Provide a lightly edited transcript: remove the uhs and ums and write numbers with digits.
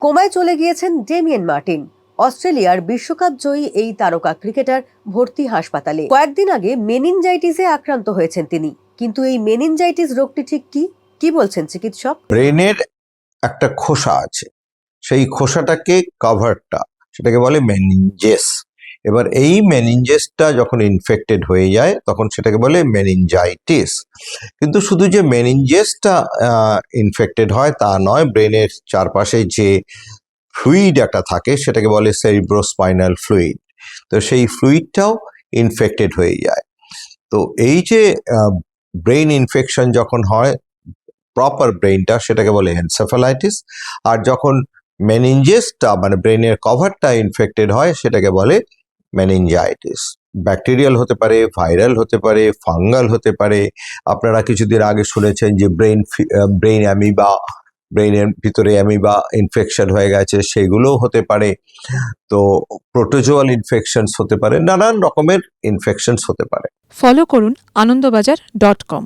কোমায় চলে গিয়েছেন Damien Martin. অস্ট্রেলিয়ার বিশ্বকাপ জয়ী এই তারকা ক্রিকেটার ভর্তি হাসপাতালে। কয়েকদিন আগে মেনিনজাইটিসে আক্রান্ত হয়েছেন তিনি। কিন্তু এই মেনিনজাইটিস রোগটি ঠিক কি বলছেন চিকিৎসক? ব্রেনের একটা খোসা আছে, সেই খোসাটাকে কভারটা, সেটাকে বলে মেনিনজেস। এবার এই মেনিনজেসটা যখন ইনফেক্টেড হয়ে যায় তখন সেটাকে বলে মেনিনজাইটিস। কিন্তু শুধু যে মেনিনজেসটা ইনফেক্টেড হয় তা নয়, ব্রেনের চারপাশে যে ফ্লুইড একটা থাকে সেটাকে বলে সেরিব্রোস্পাইনাল ফ্লুইড। তো সেই ফ্লুইডটাও ইনফেক্টেড হয়ে যায়। তো এই যে ব্রেন ইনফেকশন যখন হয় প্রপার ব্রেনটা, সেটাকে বলে এনসেফালাইটিস। আর যখন মেনিনজেসটা মানে ব্রেনের কভারটা ইনফেক্টেড হয় সেটাকে বলে মেনিনজাইটিস। ব্যাকটেরিয়াল হতে পারে, ভাইরাল হতে পারে, ফাঙ্গাল হতে পারে। আপনারা কিছুদিন আগে শুনেছেন যে ব্রেন অ্যামিবা, ব্রেনের ভিতরে অ্যামিবা ইনফেকশন হয়ে গেছে, সেগুলোও হতে পারে। তো প্রোটোজোয়াল ইনফেকশনস হতে পারে, নানান রকমের ইনফেকশনস হতে পারে। ফলো করুন আনন্দবাজার.com।